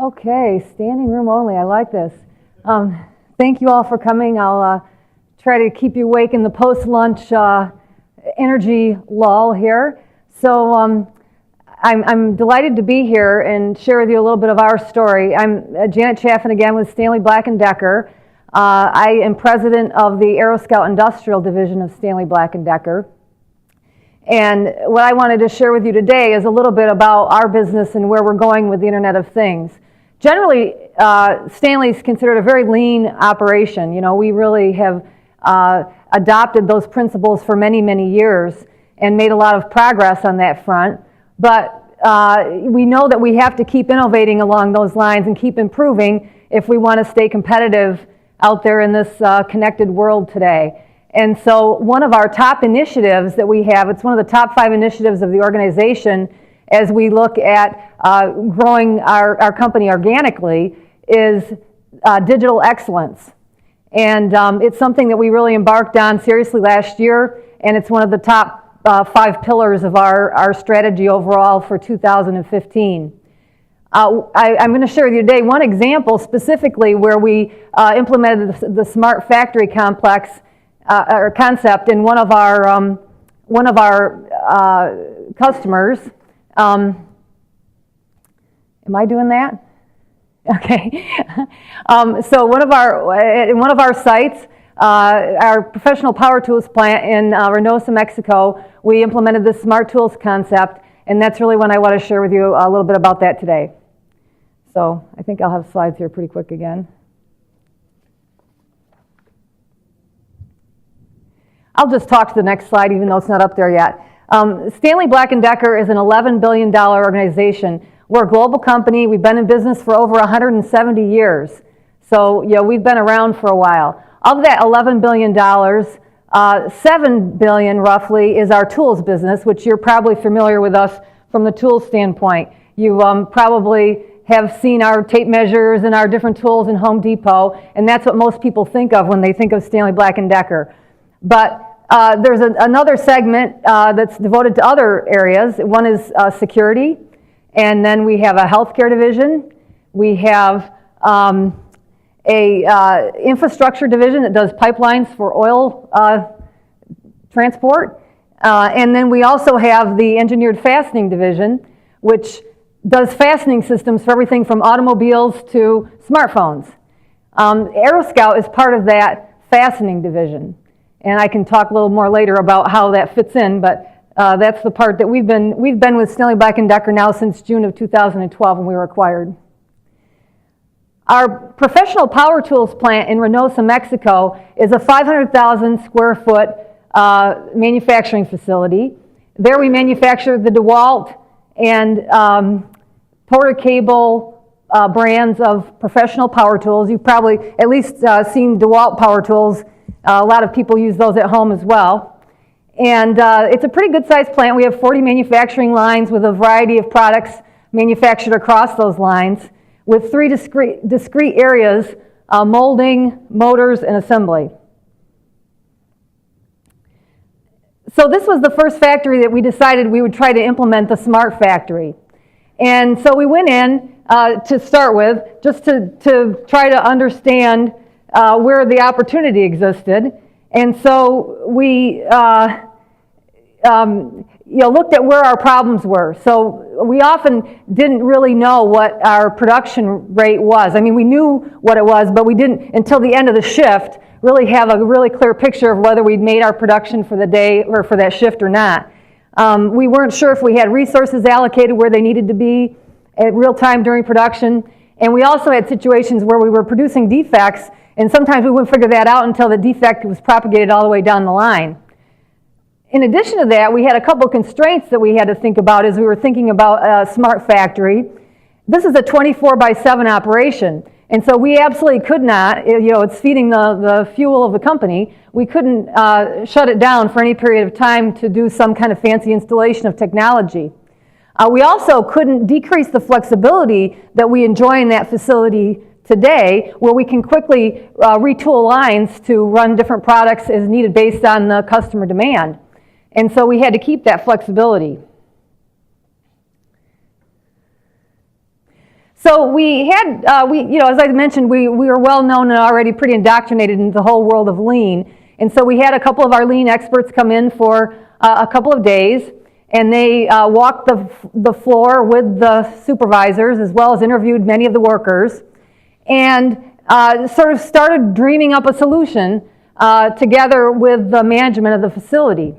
Okay, standing room only. I like this. Thank you all for coming. I'll try to keep you awake in the post-lunch energy lull here. So I'm delighted to be here and share with you a little bit of our story. I'm Janet Chaffin again with Stanley Black & Decker. I am president of the AeroScout Industrial Division of Stanley Black & Decker. And what I wanted to share with you today is a little bit about our business and where we're going with the Internet of Things. Generally, Stanley's considered a very lean operation. You know, we really have adopted those principles for many, many years and made a lot of progress on that front. But we know that we have to keep innovating along those lines and keep improving if we want to stay competitive out there in this connected world today. And so one of our top initiatives that we have, it's one of the top 5 initiatives of the organization as we look at growing our company organically, is digital excellence. And it's something that we really embarked on seriously last year, and it's one of the top 5 pillars of our strategy overall for 2015. I'm going to share with you today one example specifically where we implemented the smart factory complex or concept in one of our customers. Am I doing that? Okay. So in one of our sites, our professional power tools plant in Reynosa, Mexico, we implemented this smart tools concept, and that's really what I want to share with you a little bit about that today. So I think I'll have slides here pretty quick again. I'll just talk to the next slide, even though it's not up there yet. Stanley Black & Decker is an $11 billion organization. We're a global company. We've been in business for over 170 years. So, you know, we've been around for a while. Of that $11 billion, $7 billion roughly is our tools business, which you're probably familiar with us from the tools standpoint. You probably have seen our tape measures and our different tools in Home Depot, and that's what most people think of when they think of Stanley Black & Decker. But there's another segment that's devoted to other areas. One is security, and then we have a healthcare division. We have a infrastructure division that does pipelines for oil transport. And then we also have the engineered fastening division, which does fastening systems for everything from automobiles to smartphones. AeroScout is part of that fastening division. And I can talk a little more later about how that fits in, but that's the part that we've been with Stanley Black & Decker now since June of 2012 when we were acquired. Our professional power tools plant in Reynosa, Mexico is a 500,000 square foot manufacturing facility. There we manufacture the DeWalt and Porter Cable brands of professional power tools. You've probably at least seen DeWalt power tools. A lot of people use those at home as well. And it's a pretty good-sized plant. We have 40 manufacturing lines with a variety of products manufactured across those lines with 3 discrete areas, molding, motors, and assembly. So this was the first factory that we decided we would try to implement the smart factory. And so we went in to start with just to try to understand where the opportunity existed. And so we looked at where our problems were. So we often didn't really know what our production rate was. I mean, we knew what it was, but we didn't, until the end of the shift, really have a really clear picture of whether we'd made our production for the day or for that shift or not. We weren't sure if we had resources allocated where they needed to be at real time during production. And we also had situations where we were producing defects, and sometimes we wouldn't figure that out until the defect was propagated all the way down the line. In addition to that, we had a couple constraints that we had to think about as we were thinking about a smart factory. This is a 24/7 operation, and so we absolutely could not, it's feeding the fuel of the company, we couldn't shut it down for any period of time to do some kind of fancy installation of technology. We also couldn't decrease the flexibility that we enjoy in that facility today, where we can quickly retool lines to run different products as needed based on the customer demand. And so we had to keep that flexibility. So we had, as I mentioned, we were well known and already pretty indoctrinated into the whole world of lean. And so we had a couple of our lean experts come in for a couple of days, and they walked the floor with the supervisors as well as interviewed many of the workers, and sort of started dreaming up a solution together with the management of the facility.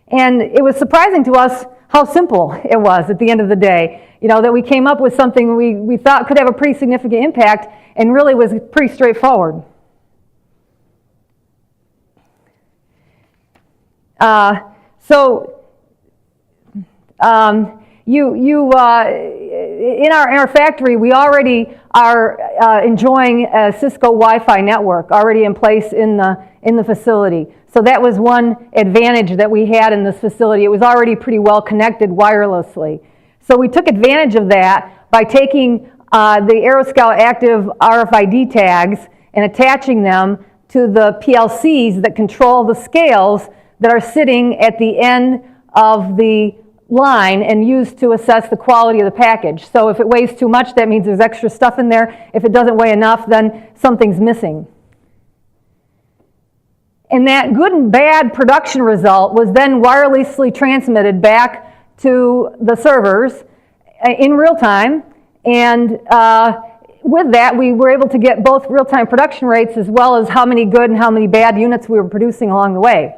And it was surprising to us how simple it was at the end of the day. That we came up with something we thought could have a pretty significant impact and really was pretty straightforward. In our factory, we already are enjoying a Cisco Wi-Fi network already in place in the facility. So that was one advantage that we had in this facility. It was already pretty well connected wirelessly. So we took advantage of that by taking the AeroScout active RFID tags and attaching them to the PLCs that control the scales that are sitting at the end of the line and used to assess the quality of the package. So if it weighs too much, that means there's extra stuff in there. If it doesn't weigh enough, then something's missing. And that good and bad production result was then wirelessly transmitted back to the servers in real time. And with that, we were able to get both real-time production rates as well as how many good and how many bad units we were producing along the way.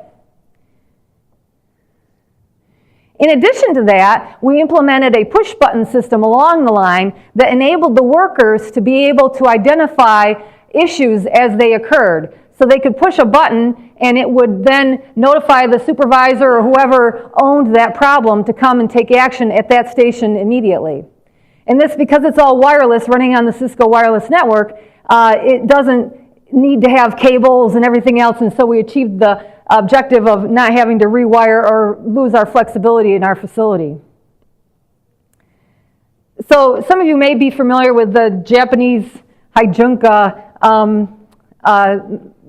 In addition to that, we implemented a push-button system along the line that enabled the workers to be able to identify issues as they occurred. So they could push a button and it would then notify the supervisor or whoever owned that problem to come and take action at that station immediately. And this, because it's all wireless running on the Cisco wireless network, it doesn't need to have cables and everything else, and so we achieved the objective of not having to rewire or lose our flexibility in our facility. So some of you may be familiar with the Japanese Heijunka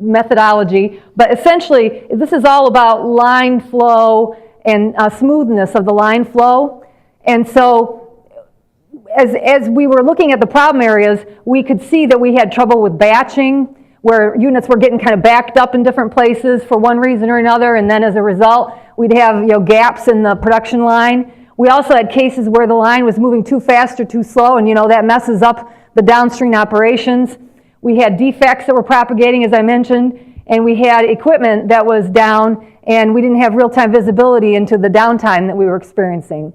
methodology, but essentially this is all about line flow and smoothness of the line flow. And so as we were looking at the problem areas, we could see that we had trouble with batching, where units were getting kind of backed up in different places for one reason or another, and then as a result, we'd have gaps in the production line. We also had cases where the line was moving too fast or too slow, and that messes up the downstream operations. We had defects that were propagating, as I mentioned, and we had equipment that was down, and we didn't have real-time visibility into the downtime that we were experiencing.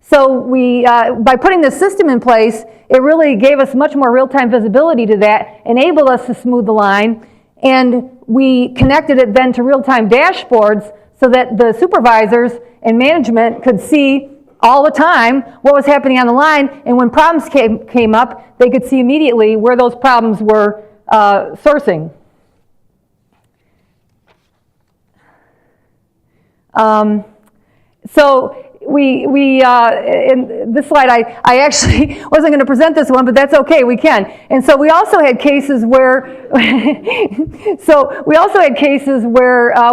So we, by putting this system in place, it really gave us much more real-time visibility to that, enabled us to smooth the line, and we connected it then to real-time dashboards so that the supervisors and management could see all the time what was happening on the line, and when problems came up, they could see immediately where those problems were sourcing. In this slide, I actually wasn't going to present this one, but that's okay, we can. And so we also had cases where,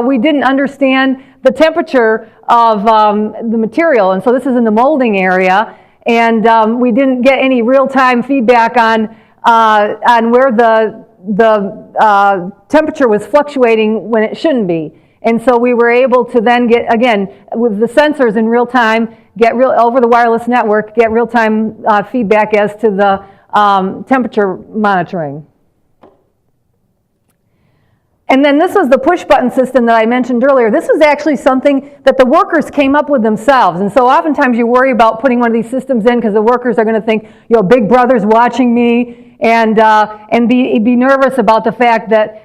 we didn't understand the temperature of the material. And so this is in the molding area, and we didn't get any real-time feedback on where the temperature was fluctuating when it shouldn't be. And so we were able to then get, again, with the sensors in real time, over the wireless network, get real-time feedback as to the temperature monitoring. And then this was the push-button system that I mentioned earlier. This was actually something that the workers came up with themselves. And so oftentimes you worry about putting one of these systems in because the workers are going to think, Big Brother's watching me, and be nervous about the fact that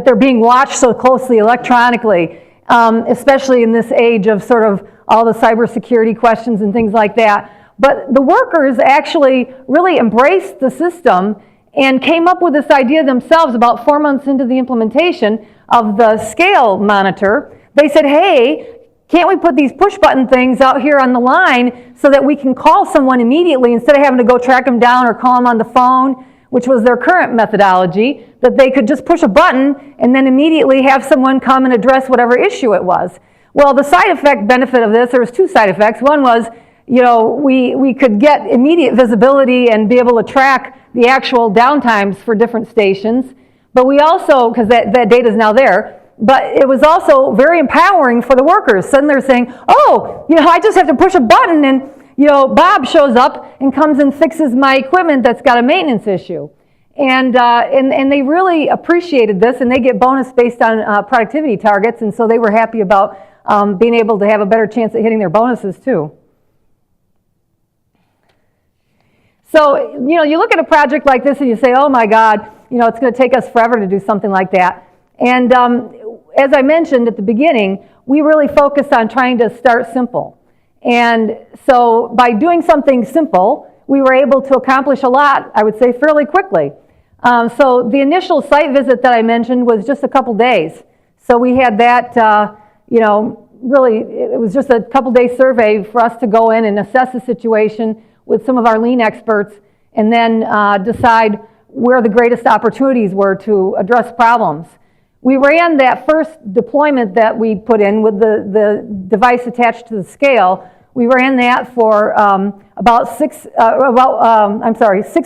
they're being watched so closely electronically, especially in this age of sort of all the cybersecurity questions and things like that. But the workers actually really embraced the system and came up with this idea themselves about 4 months into the implementation of the scale monitor. They said, hey, can't we put these push button things out here on the line so that we can call someone immediately instead of having to go track them down or call them on the phone, which was their current methodology, that they could just push a button and then immediately have someone come and address whatever issue it was. Well, the side effect benefit of this, there was two side effects. One was we could get immediate visibility and be able to track the actual downtimes for different stations. But we also, because that data is now there, but it was also very empowering for the workers. Suddenly they're saying, oh, I just have to push a button and, Bob shows up and comes and fixes my equipment that's got a maintenance issue. And they really appreciated this, and they get bonus based on productivity targets, and so they were happy about being able to have a better chance at hitting their bonuses too. So, you look at a project like this and you say, oh my God, it's going to take us forever to do something like that. And as I mentioned at the beginning, we really focused on trying to start simple. And so by doing something simple, we were able to accomplish a lot, I would say, fairly quickly. So the initial site visit that I mentioned was just a couple days. So we had that, really, it was just a couple-day survey for us to go in and assess the situation with some of our lean experts, and then decide where the greatest opportunities were to address problems. We ran that first deployment that we put in with the device attached to the scale. We ran that for about 6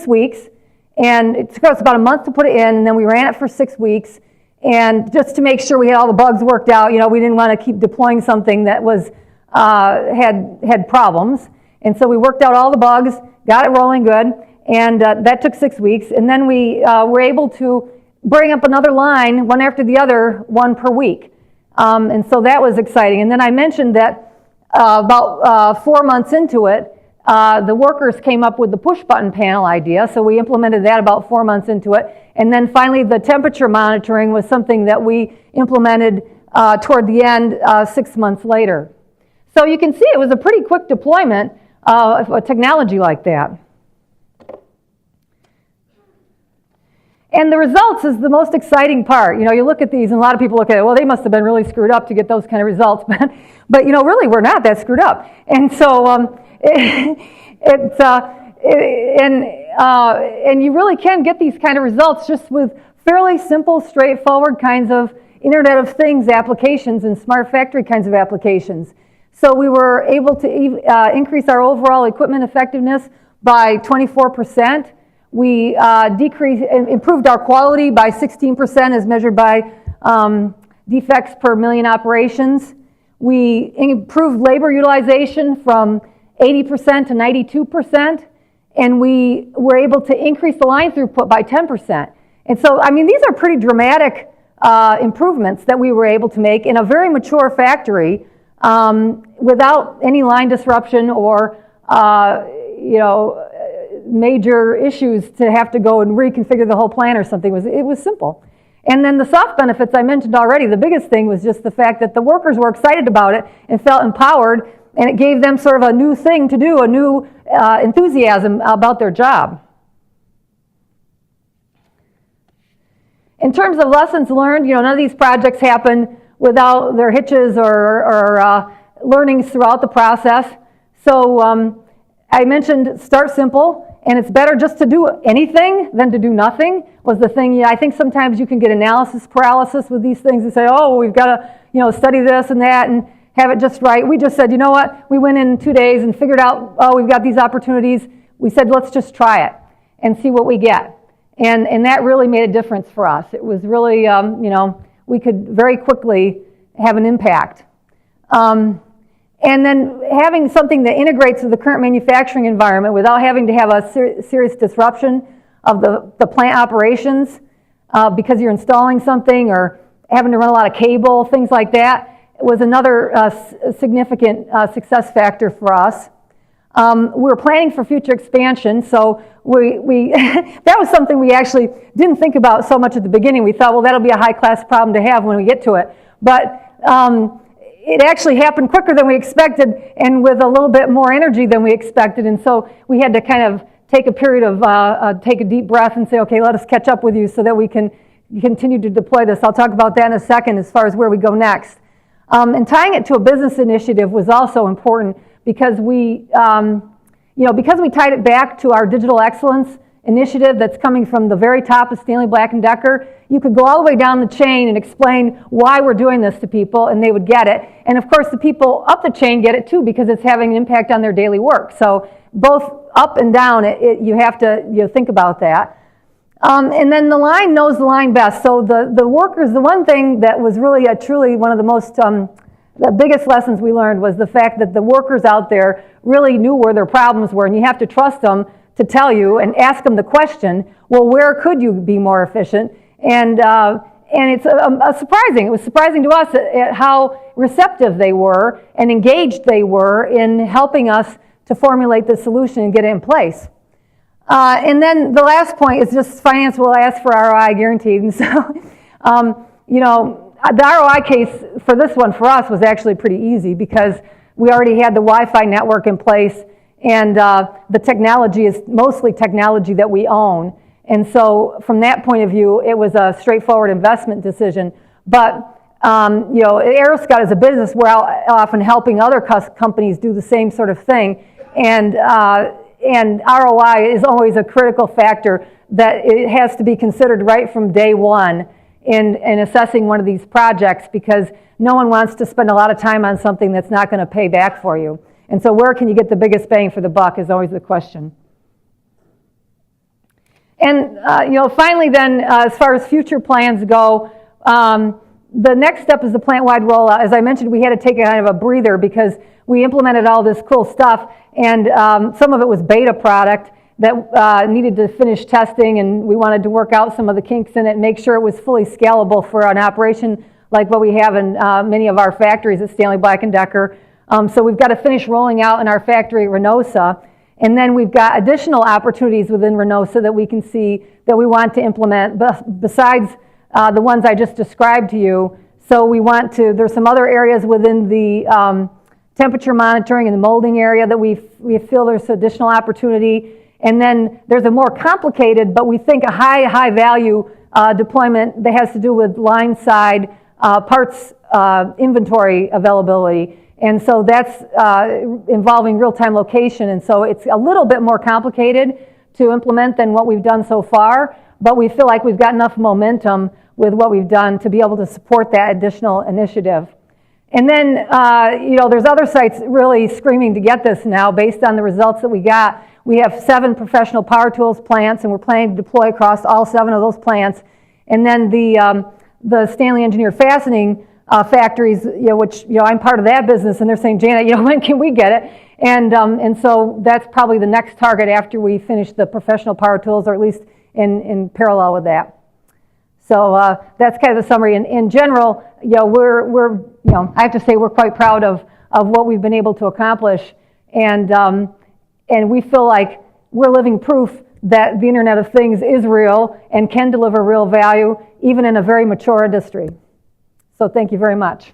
weeks, and it took us about a month to put it in, and then we ran it for 6 weeks, and just to make sure we had all the bugs worked out. We didn't want to keep deploying something that was had problems. And so we worked out all the bugs, got it rolling good, and that took 6 weeks. And then we were able to bring up another line, one after the other, one per week. And so that was exciting. And then I mentioned that about 4 months into it, the workers came up with the push-button panel idea, so we implemented that about 4 months into it. And then finally, the temperature monitoring was something that we implemented toward the end 6 months later. So you can see it was a pretty quick deployment of a technology like that. And the results is the most exciting part. You look at these, and a lot of people look at it, well, they must have been really screwed up to get those kind of results. But really, we're not that screwed up. And so and you really can get these kind of results just with fairly simple, straightforward kinds of Internet of Things applications and smart factory kinds of applications. So we were able to increase our overall equipment effectiveness by 24%. We improved our quality by 16% as measured by defects per million operations. We improved labor utilization from 80% to 92%, and we were able to increase the line throughput by 10%. And so, these are pretty dramatic improvements that we were able to make in a very mature factory without any line disruption or, major issues to have to go and reconfigure the whole plant or something. It was simple. And then the soft benefits I mentioned already, the biggest thing was just the fact that the workers were excited about it and felt empowered, and it gave them sort of a new thing to do, a new enthusiasm about their job. In terms of lessons learned, none of these projects happen without their hitches or learnings throughout the process. So I mentioned start simple, and it's better just to do anything than to do nothing was the thing. I think sometimes you can get analysis paralysis with these things and say, oh, we've got to study this and that and have it just right. We just said, you know what? We went in 2 days and figured out, oh, we've got these opportunities. We said, let's just try it and see what we get. And that really made a difference for us. It was really, we could very quickly have an impact. And then having something that integrates with the current manufacturing environment without having to have a serious disruption of the plant operations because you're installing something or having to run a lot of cable, things like that, was another significant success factor for us. We were planning for future expansion, so we that was something we actually didn't think about so much at the beginning. We thought, well, that'll be a high-class problem to have when we get to it. But it actually happened quicker than we expected and with a little bit more energy than we expected. And so we had to kind of take a period of, take a deep breath and say, okay, let us catch up with you so that we can continue to deploy this. I'll talk about that in a second as far as where we go next. And tying it to a business initiative was also important because we, because we tied it back to our digital excellence initiative that's coming from the very top of Stanley Black & Decker, you could go all the way down the chain and explain why we're doing this to people, and they would get it. And of course, the people up the chain get it too, because it's having an impact on their daily work. So both up and down, you have to think about that. And then the line knows the line best. So the workers, the one thing that was really truly one of the most, the biggest lessons we learned was the fact that the workers out there really knew where their problems were, and you have to trust them to tell you and ask them the question, well, where could you be more efficient? And it's surprising. It was surprising to us at how receptive they were and engaged they were in helping us to formulate the solution and get it in place. And then the last point is just finance will ask for ROI guaranteed. And so, the ROI case for this one for us was actually pretty easy because we already had the Wi-Fi network in place, and the technology is mostly technology that we own. And so from that point of view, it was a straightforward investment decision. But AeroScout is a business, we're often helping other companies do the same sort of thing. And ROI is always a critical factor that it has to be considered right from day one in assessing one of these projects, because no one wants to spend a lot of time on something that's not going to pay back for you. And so where can you get the biggest bang for the buck is always the question. And finally then, as far as future plans go, the next step is the plant-wide rollout. As I mentioned, we had to take a kind of a breather because we implemented all this cool stuff, and some of it was beta product that needed to finish testing, and we wanted to work out some of the kinks in it and make sure it was fully scalable for an operation like what we have in many of our factories at Stanley Black & Decker. So we've got to finish rolling out in our factory at Reynosa, and then we've got additional opportunities within Reynosa that we can see that we want to implement besides the ones I just described to you. So we want to, there's some other areas within the temperature monitoring and the molding area that we feel there's additional opportunity. And then there's a more complicated, but we think a high value deployment that has to do with line side parts inventory availability. And so that's involving real-time location. And so it's a little bit more complicated to implement than what we've done so far, but we feel like we've got enough momentum with what we've done to be able to support that additional initiative. And then, there's other sites really screaming to get this now based on the results that we got. We have 7 professional power tools plants, and we're planning to deploy across all 7 of those plants. And then the Stanley Engineered Fastening factories, which I'm part of that business, and they're saying, Janet, when can we get it? And so that's probably the next target after we finish the professional power tools, or at least in parallel with that. So that's kind of the summary. In general, we're I have to say we're quite proud of what we've been able to accomplish, and we feel like we're living proof that the Internet of Things is real and can deliver real value, even in a very mature industry. So thank you very much.